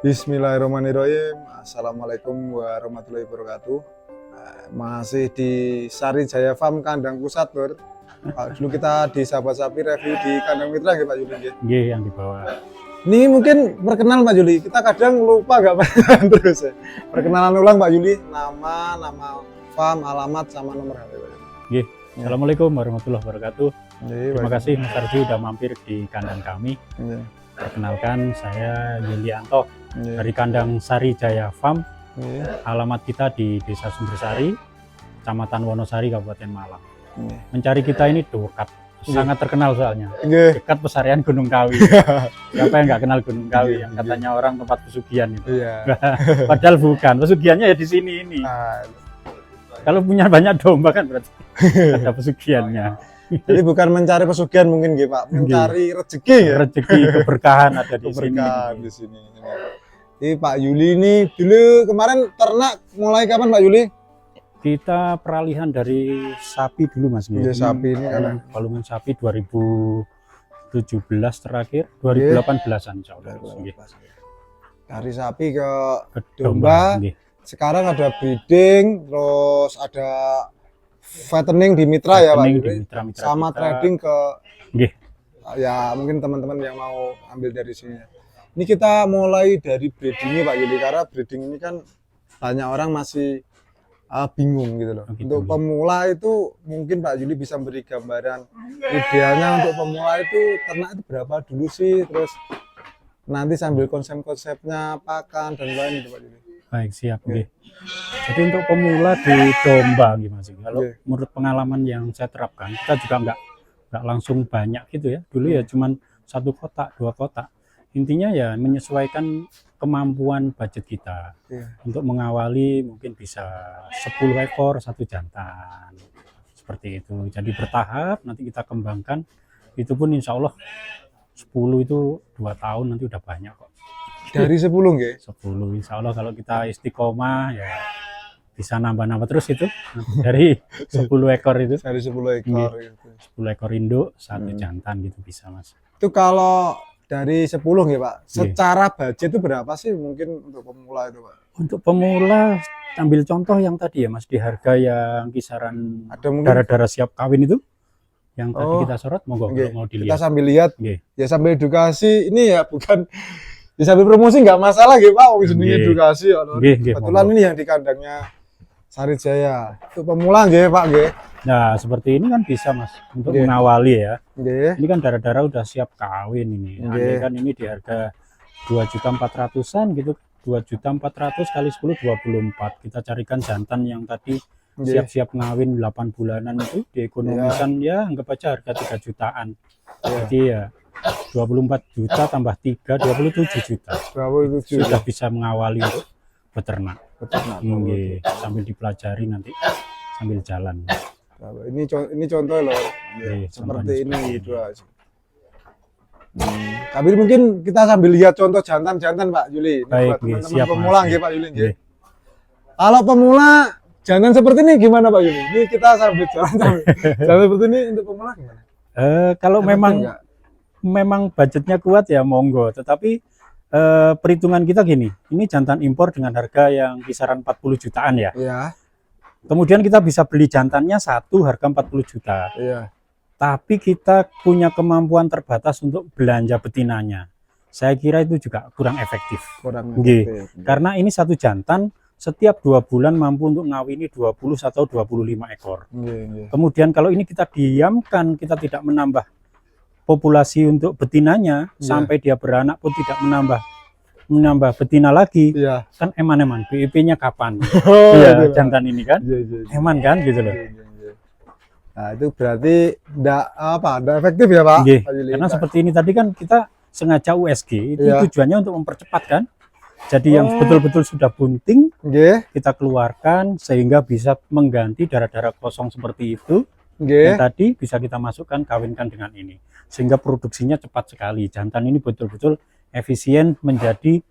Bismillahirrahmanirrahim. Assalamualaikum warahmatullahi wabarakatuh. Masih di Sari Jaya Farm kandang pusat, Lur. Dulu kita di Sahabat Sapi review di kandang mitra ya Pak Juli. Nggih, yang di bawah. Ini mungkin perkenalan Pak Juli. Kita kadang lupa nggak Pak terus ya. Perkenalan ulang Pak Juli. Nama farm, alamat sama nomor HP Pak Juli. Nggih. Ya. Assalamualaikum warahmatullahi wabarakatuh. Terima Terima kasih Mas Arji sudah mampir di kandang kami. Perkenalkan, saya Yulianto dari kandang Sari Jaya Farm. Alamat kita di Desa Sumbersari, Kecamatan Wonosari, Kabupaten Malang. Mencari kita ini dekat, sangat terkenal soalnya. Dekat pesarian Gunung Kawi. Siapa yang nggak kenal Gunung Kawi? Yang katanya orang tempat pesugihan itu. Padahal bukan, pesugihannya ya di sini ini. Kalau punya banyak domba kan berarti ada pesugihannya. Jadi bukan mencari pesugihan mungkin gitu Pak, mencari rezeki ya. Rezeki, keberkahan ada di Keberkahan sini. di sini. Jadi Pak Yuli ini dulu kemarin ternak mulai kapan Pak Yuli? Kita peralihan dari sapi dulu Mas. Iya, sapi ini kan. Balungan sapi 2017 terakhir, 2018-an insya Allah. Dari sapi ke domba. domba. Sekarang ada breeding, terus ada fattening di mitra ya Pak Fattening Yuli. di mitra-mitra Sama kita. trading ke Nggih. ya mungkin teman-teman yang mau ambil dari sini. Ini kita mulai dari breedingnya Pak Yuli, karena breeding ini kan banyak orang masih bingung gitu loh. Gitu. Untuk pemula itu mungkin Pak Yuli bisa beri gambaran idealnya untuk pemula itu ternak itu berapa dulu sih, terus nanti sambil konsep-konsepnya pakan dan lain itu Pak Yuli. Baik, siap nggih. Jadi untuk pemula di domba gitu Mas. Kalau menurut pengalaman yang saya terapkan, kita juga nggak langsung banyak gitu ya. Dulu ya cuman 1 kotak, 2 kotak. Intinya ya menyesuaikan kemampuan budget kita. Untuk mengawali mungkin bisa 10 ekor 1 jantan. Seperti itu. Jadi bertahap nanti kita kembangkan. Itu pun insya Allah 10 itu 2 tahun nanti udah banyak kok. Dari 10 nggih? 10 insya Allah kalau kita istiqomah ya bisa nambah-nambah terus itu. Dari 10 ekor itu. Dari 10 ekor gitu. 10 ekor induk, 1 jantan gitu bisa Mas. Itu kalau dari 10 nggih Pak, secara budget itu berapa sih mungkin untuk pemula itu Pak? Untuk pemula ambil contoh yang tadi ya Mas, di harga yang kisaran darah-darah siap kawin itu yang tadi kita sorot, monggo kalau mau dilihat. Kita sambil lihat, ya sambil edukasi ini ya, bukan ya sambil promosi nggak masalah gitu Pak, jenenge edukasi. Kebetulan ini yang di kandangnya Sari Jaya. Itu pemula nggih Pak nggih. Nah, seperti ini kan bisa Mas untuk mengawali ya. Ini kan darah-darah udah siap kawin ini. Kan ini di harga 2.400-an gitu. 2.400 kali 10 24. Kita carikan jantan yang tadi siap-siap ngawin 8 bulanan itu diekonomikan ya anggap aja harga 3 jutaan. Jadi ya 24 juta tambah 3 27 juta. 27 sudah bisa mengawali untuk beternak. Sambil dipelajari nanti sambil jalan. Ini contoh loh. Seperti ini gitu aja. Tapi mungkin kita sambil lihat contoh jantan-jantan Pak Yuli. Baik, teman-teman pemula nggih Pak Yuli nggih. Kalau pemula jantan seperti ini gimana Pak Yuli? Ini kita sambil jalan seperti ini untuk pemula gimana? Kalau memang budgetnya kuat ya monggo, tetapi perhitungan kita gini, ini jantan impor dengan harga yang kisaran 40 jutaan ya. Kemudian kita bisa beli jantannya 1 harga 40 juta. Tapi kita punya kemampuan terbatas untuk belanja betinanya. Saya kira itu juga kurang efektif. Karena ini 1 jantan setiap 2 bulan mampu untuk ngawini 20 atau 25 ekor. Kemudian kalau ini kita diamkan, kita tidak menambah populasi untuk betinanya sampai dia beranak pun tidak menambah betina lagi, kan eman-eman BIP-nya kapan? Jantan ini kan eman kan gitu loh. Nah itu berarti enggak efektif ya Pak? Karena seperti ini tadi kan kita sengaja USG itu tujuannya untuk mempercepat kan. Jadi yang betul-betul sudah bunting kita keluarkan sehingga bisa mengganti darah-darah kosong seperti itu. Yang tadi bisa kita masukkan kawinkan dengan ini sehingga produksinya cepat sekali. Jantan ini betul-betul efisien menjadi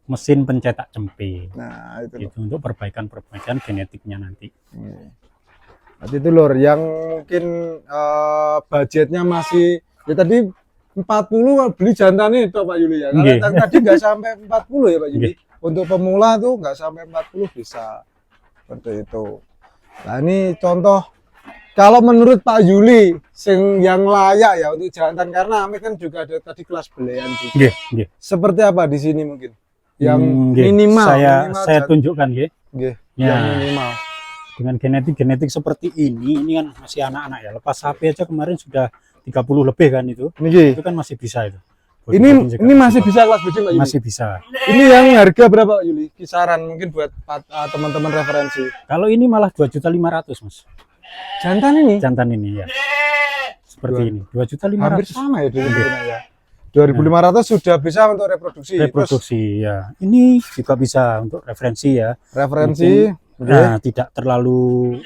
mesin pencetak cempe. Nah, itu untuk perbaikan genetiknya nanti. Berarti itu lor yang mungkin budgetnya masih ya tadi 40 kalau beli jantannya itu Pak Yuli ya. Kalau Nggih. yang tadi nggak sampai 40 ya Pak Yuli. Nggih. Untuk pemula tuh nggak sampai 40 bisa seperti itu. Nah ini contoh kalau menurut Pak Yuli yang layak ya untuk jantan, karena Amit kan juga ada tadi kelas belean juga. Nggih, nggih. Seperti apa di sini mungkin? Yang Nggih. minimal, Saya jantan. tunjukkan nggih. Nggih, Ya. yang minimal. Dengan genetik seperti ini kan masih anak-anak ya. Lepas sapi aja kemarin sudah 30 lebih kan itu. Nggih. Itu kan masih bisa itu. Ini masih bisa kelas biji Pak Yuli? Masih bisa. Ini yang harga berapa Pak Yuli? Kisaran mungkin buat teman-teman referensi. Kalau ini malah 2.500.000 Mas. Jantan ini? Jantan ini ya. Seperti ini. 2.500.000. Hampir sama ya dengan ya. 2.500 sudah bisa untuk reproduksi. Reproduksi ya. Ini juga bisa untuk referensi ya. Referensi. Nah, tidak terlalu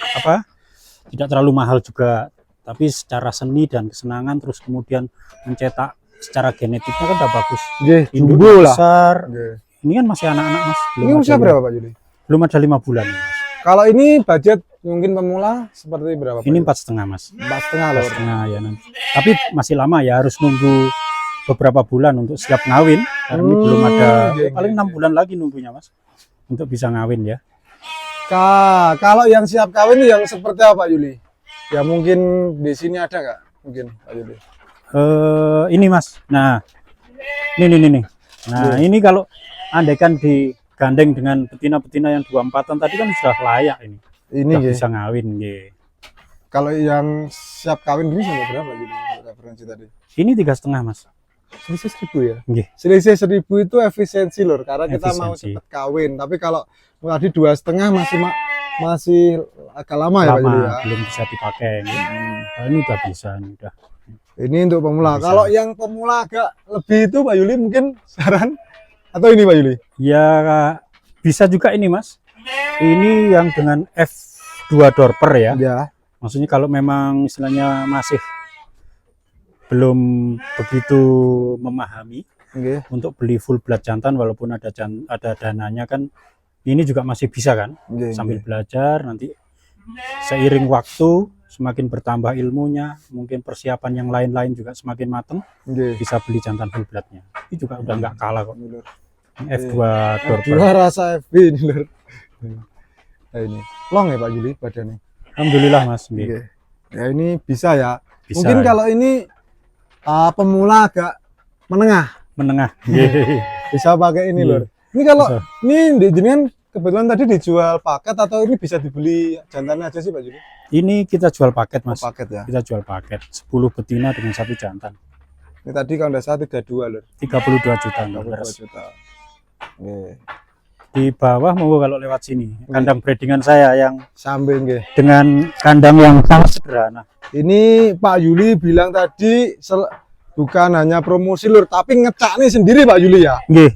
tidak terlalu mahal juga, tapi secara seni dan kesenangan, terus kemudian mencetak secara genetiknya kan udah bagus. Induk lah. besar. Ini kan masih anak-anak Mas. Ini usia berapa Pak Yuli? Belum ada 5 bulan Mas. Kalau ini budget mungkin pemula seperti berapa? Ini 4,5 Mas. 4,5 loh. 4,5 ya nanti. Tapi masih lama ya, harus nunggu beberapa bulan untuk siap ngawin. Karena ini belum ada, paling 6 bulan lagi nunggunya Mas untuk bisa ngawin ya. Kalau yang siap kawin yang seperti apa Pak Yuli? Ya mungkin di sini ada nggak? Mungkin Pak Yuli. Ini Mas. Nah, ini. Nah, ini kalau andaikan digandeng dengan betina-betina yang 24-an tadi kan sudah layak ini. Ini Sudah bisa ngawin nggih. Kalau yang siap kawin ini sampai berapa Yuli? Referensi tadi. Ini 3,5 Mas. Selisih 1.000 ya? Nggih. Selisih 1.000 itu efisiensi lor, karena kita mau Efisiensi. cepat kawin. Tapi kalau tadi 2,5 masih agak lama ya Pak Yuli ya? Belum bisa dipakai nggih. Nah, ini udah bisa ini udah. Ini untuk pemula. Bisa. Kalau yang pemula agak lebih itu Pak Yuli mungkin saran atau ini Pak Yuli? Ya bisa juga ini Mas. Ini yang dengan F2 dorper ya. Ya. Maksudnya kalau memang istilahnya masih belum begitu memahami Oke. untuk beli full blood jantan, walaupun ada dananya kan, ini juga masih bisa kan, sambil belajar nanti seiring waktu semakin bertambah ilmunya, mungkin persiapan yang lain-lain juga semakin matang, bisa beli jantan full bloodnya. Ini juga udah nggak kalah kok. F2 dorper. Dua rasa FB ini lor. Nah, ini long ya Pak Yuli badannya. Alhamdulillah Mas. Oke. Ya ini bisa ya. Bisa, Mungkin ya. kalau ini pemula agak menengah Menengah. bisa pakai ini Iya. lor. Ini kalau Bisa. ini jenengan kebetulan tadi dijual paket atau ini bisa dibeli jantannya aja sih Pak Yuli? Ini kita jual paket Mas. Paket ya. Kita jual paket 10 betina dengan 1 jantan. Ini tadi kalau nggak salah 32 lor. 32 juta. 32 juta. Oke. Di bawah monggo kalau lewat sini. Kandang breedingan saya yang Sambil nggih. dengan kandang yang sangat sederhana. Ini Pak Yuli bilang tadi bukan hanya promosi lur, tapi ngecak nih sendiri Pak Yuli ya. Nggih.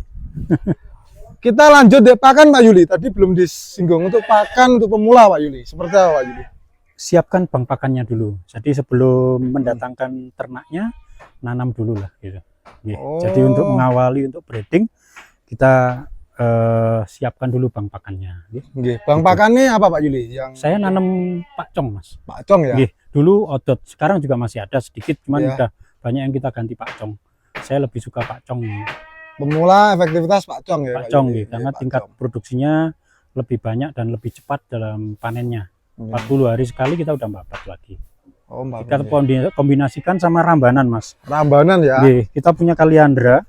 Kita lanjut deh pakan Pak Yuli. Tadi belum disinggung untuk pakan untuk pemula Pak Yuli. Seperti apa Pak Yuli? Siapkan bank pakannya dulu. Jadi sebelum mendatangkan ternaknya, nanam dulu lah gitu. Nggih. Jadi untuk mengawali untuk breeding kita siapkan dulu bank pakannya. Nggih. Bang pakannya apa Pak Yuli? Yang Saya nanam pakcong Mas. pakcong ya? Nggih. Dulu odot, sekarang juga masih ada sedikit, cuman Iya. udah banyak yang kita ganti pakcong. Saya lebih suka pakcong. Pemula efektivitas pakcong ya? Pak Pakcong Yuli? gitu, karena Iya, tingkat pakcong. produksinya lebih banyak dan lebih cepat dalam panennya. Iya. 40 hari sekali kita udah babat lagi. Oh, Mbak. Kita kombinasikan sama rambanan Mas. Rambanan ya? Nggih, kita punya kaliandra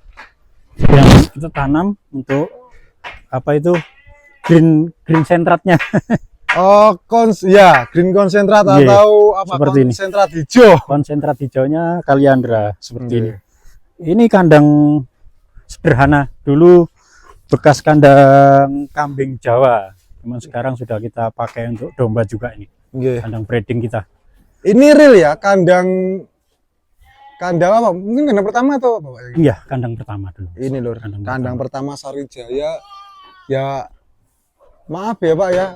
yang kita tanam untuk apa itu green sentratnya. Oh, green konsentrat Nggih, atau apa? seperti ini. Konsentrat hijau. Konsentrat hijaunya kaliandra seperti Nggih. ini. Ini kandang sederhana, dulu bekas kandang kambing Jawa, cuman sekarang sudah kita pakai untuk domba juga ini. Nggih. Kandang breeding kita. Ini real ya, kandang apa? Mungkin kandang pertama atau apa Pak? Iya, kandang pertama dulu. Ini lur, Kandang kandang pertama Sarijaya. Ya maaf ya Pak ya,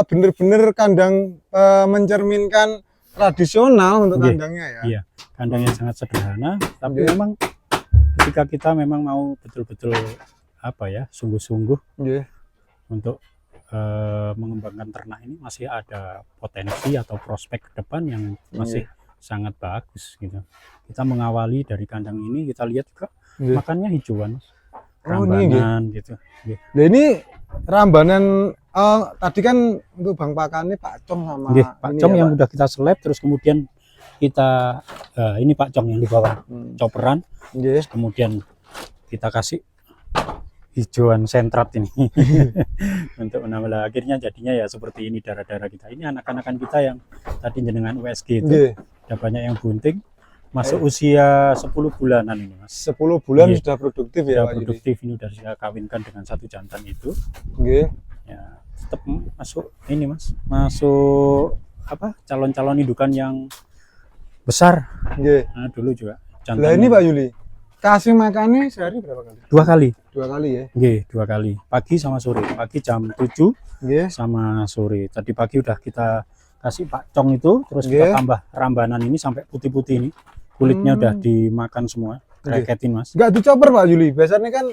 bener-bener kandang mencerminkan tradisional untuk Nggih. kandangnya ya. Iya, kandang yang sangat sederhana, tapi Nggih. memang ketika kita memang mau betul-betul apa ya, sungguh-sungguh Nggih. untuk mengembangkan ternak ini, masih ada potensi atau prospek ke depan yang masih sangat bagus gitu. Kita mengawali dari kandang ini, kita lihat juga Nggih. makannya hijauan, Oh, ini nggih. rambanan gitu. Nggih. Nah, ini rambanan tadi kan untuk Bang Pakan ini Pak Cong sama Nggih, Pak ini Cong ya, yang Pak? udah kita seleb, terus kemudian kita ini Pak Cong yang di bawah coperan, Nggih. terus kemudian kita kasih hijauan sentrat ini untuk menambah, akhirnya jadinya ya seperti ini darah-darah kita. Ini anak-anakan kita yang tadi jenengan USG itu Nggih. ada banyak yang bunting, masuk usia 10 bulanan ini Mas. 10 bulan Nggih. sudah produktif ya, Sudah Pak Yudi? produktif, ini sudah saya kawinkan dengan satu jantan itu. Nggih. Ya, tetap masuk ini Mas, masuk apa calon-calon indukan yang besar. Nggih. Nah, dulu juga Lah ini Pak Yuli, kasih makannya sehari berapa kali? 2 kali. 2 kali ya? Nggih, 2 kali. Pagi sama sore. Pagi jam 7 Nggih. sama sore. Tadi pagi udah kita kasih Pak Cong itu, terus Nggih. kita tambah rambanan ini sampai putih-putih ini. Kulitnya udah dimakan semua, kreketin Mas. Enggak dicoper Pak Yuli, biasanya kan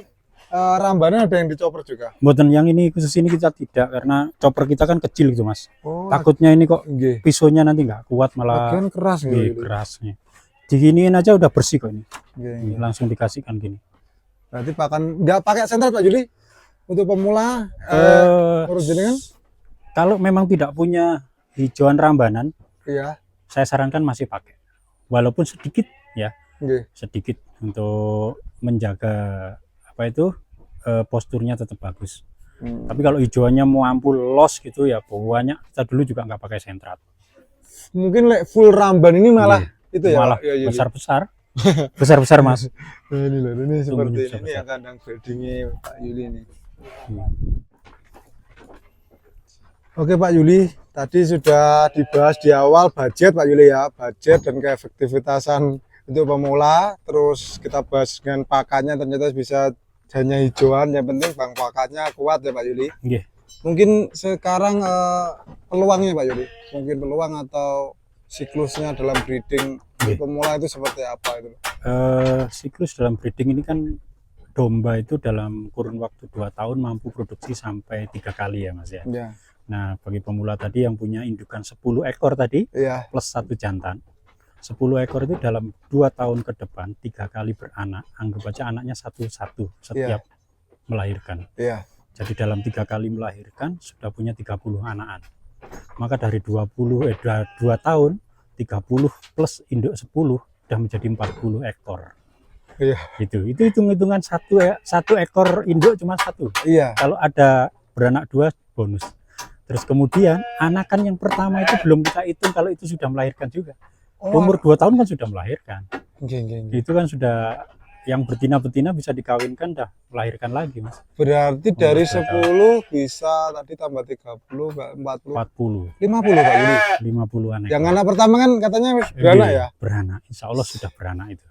rambanan ada yang dicoper juga. Mboten yang ini khusus ini kita tidak, karena chopper kita kan kecil gitu Mas. Oh, Takutnya ini kok nggih. pisaunya nanti nggak kuat malah Bagian keras nggih, gitu. kerasnya. Diginiin aja udah bersih kok ini. Nggih. Langsung dikasihkan gini. Berarti pakan nggak pakai sentral Pak Yuli untuk pemula urus jenengan? Kalau memang tidak punya hijauan rambanan, Iya. saya sarankan masih pakai. Walaupun sedikit ya, Nggih. sedikit untuk menjaga apa itu posturnya tetap bagus. Tapi kalau hijauannya mau ampul los gitu ya banyak. Kita dulu juga nggak pakai sentrat. Mungkin full ramban ini malah itu ya, Malah Pak? Ya, Yuli. besar-besar, besar-besar Mas. Nah, ini loh, ini seperti Tumbuhnya ini besar-besar. yang kandang breedingnya Pak Yuli ini. Oke Pak Yuli, tadi sudah dibahas di awal budget Pak Yuli ya, budget dan keefektivitasan untuk pemula. Terus kita bahas dengan pakannya, ternyata bisa hanya hijauan, yang penting bang pakannya kuat ya Pak Yuli. Nggih. Mungkin sekarang peluangnya Pak Yuli, mungkin peluang atau siklusnya dalam breeding untuk pemula itu seperti apa itu? Siklus dalam breeding ini kan domba itu dalam kurun waktu 2 tahun mampu produksi sampai 3 kali ya Mas ya. Ya, Nah, bagi pemula tadi yang punya indukan 10 ekor tadi iya, plus 1 jantan. 10 ekor itu dalam 2 tahun ke depan 3 kali beranak. Anggap aja anaknya satu-satu setiap melahirkan. iya. Jadi dalam 3 kali melahirkan sudah punya 30 anakan. Maka dari 2 tahun 30 plus induk 10 sudah menjadi 40 ekor. Iya. Itu hitung-hitungan satu ekor induk cuma 1. Iya. Kalau ada beranak 2 bonus. Terus kemudian anakan yang pertama itu belum kita hitung kalau itu sudah melahirkan juga. Umur 2 tahun kan sudah melahirkan. Nggih. Itu kan sudah yang betina-betina bisa dikawinkan dah melahirkan lagi Mas. Berarti dari Umur 10 bisa tadi tambah 30, 40, 40, 50 Pak Yuli. 50 anak. Yang anak pertama kan katanya beranak ya? Beranak, insya Allah sudah beranak itu.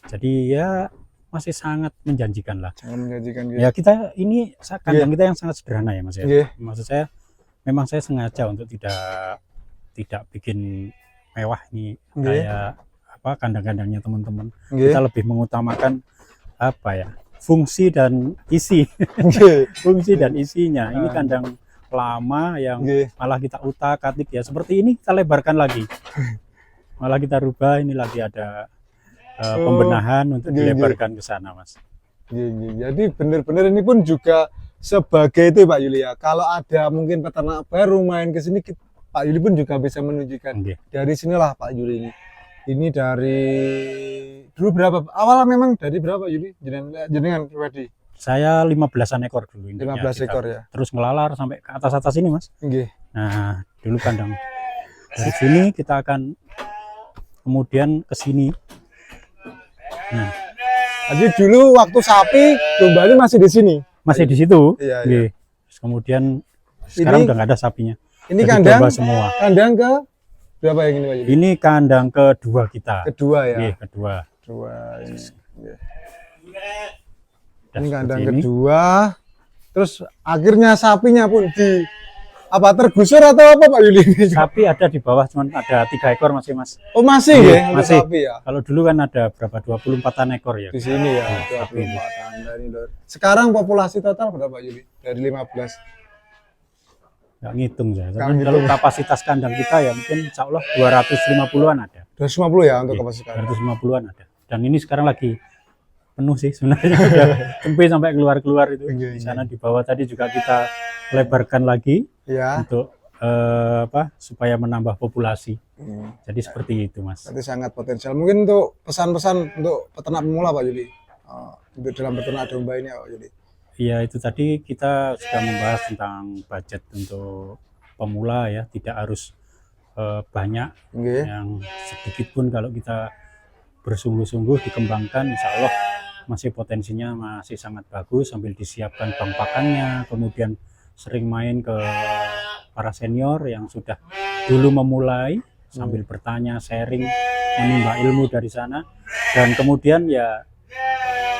Jadi ya masih sangat menjanjikan lah. Jangan menjanjikan gitu. Ya kita ini kandang kita yang sangat sederhana ya Mas ya. Nggih. Maksud saya memang saya sengaja untuk tidak bikin mewah nih Nggih. kayak apa kandang-kandangnya teman-teman. Nggih. Kita lebih mengutamakan apa ya? Fungsi dan isi. Nggih. Fungsi dan isinya. Ini kandang lama yang Nggih. malah kita utak-atik ya. Seperti ini kita lebarkan lagi. Malah kita rubah, ini lagi ada pembenahan untuk nggih, dilebarkan ke sana Mas. Nggih. Jadi benar-benar ini pun juga sebagai itu Pak Yuli ya. Kalau ada mungkin peternak baru main ke sini, Pak Yuli pun juga bisa menunjukkan. Nggih. Dari sinilah Pak Yuli ini. Ini dari dulu berapa? Awalnya memang dari berapa Pak Yuli? Jenengan pribadi? Saya 15-an ekor dulu induknya 15 kita. ekor ya. Terus ngelalar sampai ke atas-atas ini Mas. Nggih. Nah, dulu kandang dari sini kita akan kemudian ke sini. Nah, Jadi dulu waktu sapi domba ini masih di sini. masih di situ. Iya, Nggih. Terus kemudian sekarang udah nggak ada sapinya. Ini Jadi kandang domba semua. kandang ke berapa yang ini Pak Yuli? Ini kandang kedua kita. Kedua ya. Nggih, kedua. Kedua ini. Nggih. Dan Ini kandang seperti ini. kedua. Terus akhirnya sapinya pun di apa tergusur atau apa Pak Yuli? Sapi ada di bawah, cuman ada 3 ekor masih Mas. Oh masih Iya, ya untuk masih. sapi ya. Kalau dulu kan ada berapa 24-an ekor ya. Di sini ya. sapi ini. 24 tanda ini, Lur. Sekarang populasi total berapa Pak Yuli? Dari 15. nggak ngitung saya. Nggak Tapi ngitung. kalau kapasitas kandang kita ya mungkin insya Allah 250-an ada. 250 ya untuk Oke, kapasitas. 250-an ada. Dan ini sekarang lagi penuh sih sebenarnya. Udah tempe sampai keluar-keluar itu. Iya, Di sana di bawah tadi juga kita lebarkan lagi Ya. untuk supaya menambah populasi. Jadi seperti itu, Mas. Berarti sangat potensial. Mungkin untuk pesan-pesan untuk peternak pemula Pak Yuli. Untuk dalam beternak domba ini Pak Yuli. Iya, itu tadi kita sudah membahas tentang budget untuk pemula ya, tidak harus banyak, Oke. yang sedikit pun kalau kita bersungguh-sungguh dikembangkan, insya Allah masih potensinya masih sangat bagus sambil disiapkan bank pakannya, kemudian sering main ke para senior yang sudah dulu memulai sambil bertanya, sharing, menimba ilmu dari sana, dan kemudian ya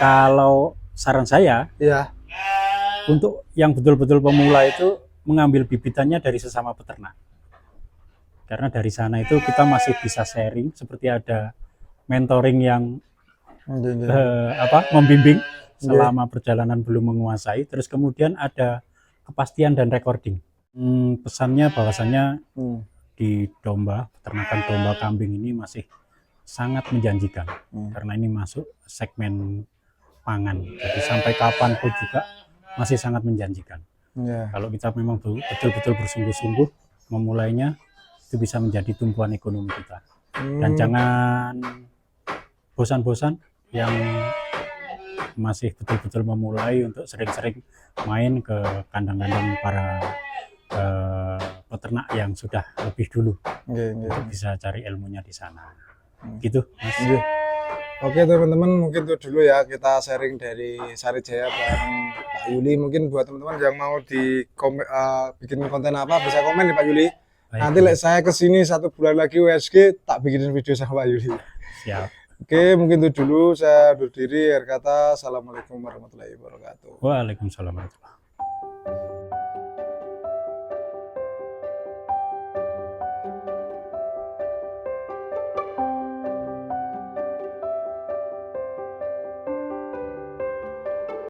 kalau saran saya Iya. untuk yang betul-betul pemula itu mengambil bibitannya dari sesama peternak. Karena dari sana itu kita masih bisa sharing, seperti ada mentoring yang membimbing selama perjalanan belum menguasai. Terus kemudian ada kepastian dan recording. Pesannya bahwasannya di domba, peternakan domba kambing ini masih sangat menjanjikan. Karena ini masuk segmen pangan. Jadi sampai kapanpun juga masih sangat menjanjikan. Kalau kita memang betul-betul bersungguh-sungguh memulainya, itu bisa menjadi tumpuan ekonomi kita. Dan jangan bosan-bosan yang masih betul-betul memulai untuk sering-sering main ke kandang-kandang para peternak yang sudah lebih dulu. Untuk bisa cari ilmunya di sana. Gitu, Mas. Oke teman-teman, mungkin itu dulu ya kita sharing dari Sarijaya bareng Pak Yuli. Mungkin buat teman-teman yang mau bikin konten apa bisa komen nih Pak Yuli. Baik, Nanti saya kesini 1 bulan lagi USG tak bikinin video sama Pak Yuli. Siap. Oke, mungkin itu dulu. Saya undur diri. Akhir kata, Assalamualaikum warahmatullahi wabarakatuh. Waalaikumsalam warahmatullahi wabarakatuh.